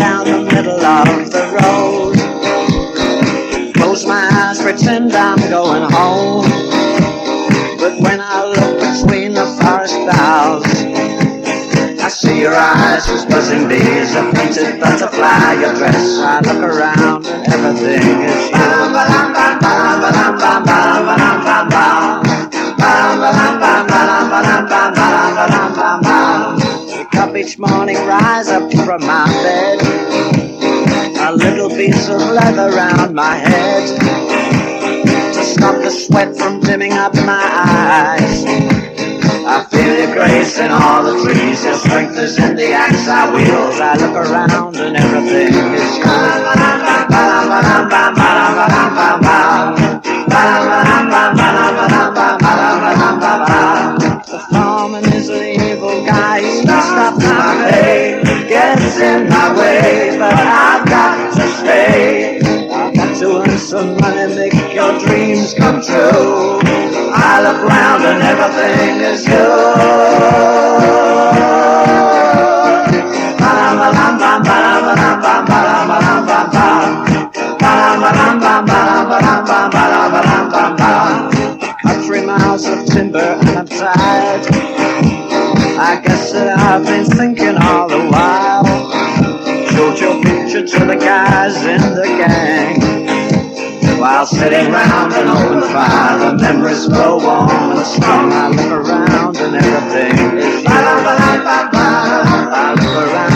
down the middle of the road. Close my eyes, pretend I'm going home. But when I look between the forest boughs, I see your eyes as buzzing bees, a painted butterfly, your dress. I look around and everything is you. Wake up each morning, rise up from my bed, a little piece of leather round my head, to stop the sweat from dimming up my eyes. I feel your grace in all the trees, your strength is in the axe I wield. I look around and everything is yours. The foreman is an evil guy, he stops my pay, gets in my way, but I've got to stay. I've got to earn some money, make your dreams come true. I look round and everything is Cut 3 miles of timber and I'm tired. I guess that I've been thinking all the while. Showed your picture to the guys in the gang. While sitting round an open fire, the memories grow warm and strong. I look around and everything is you. I look around.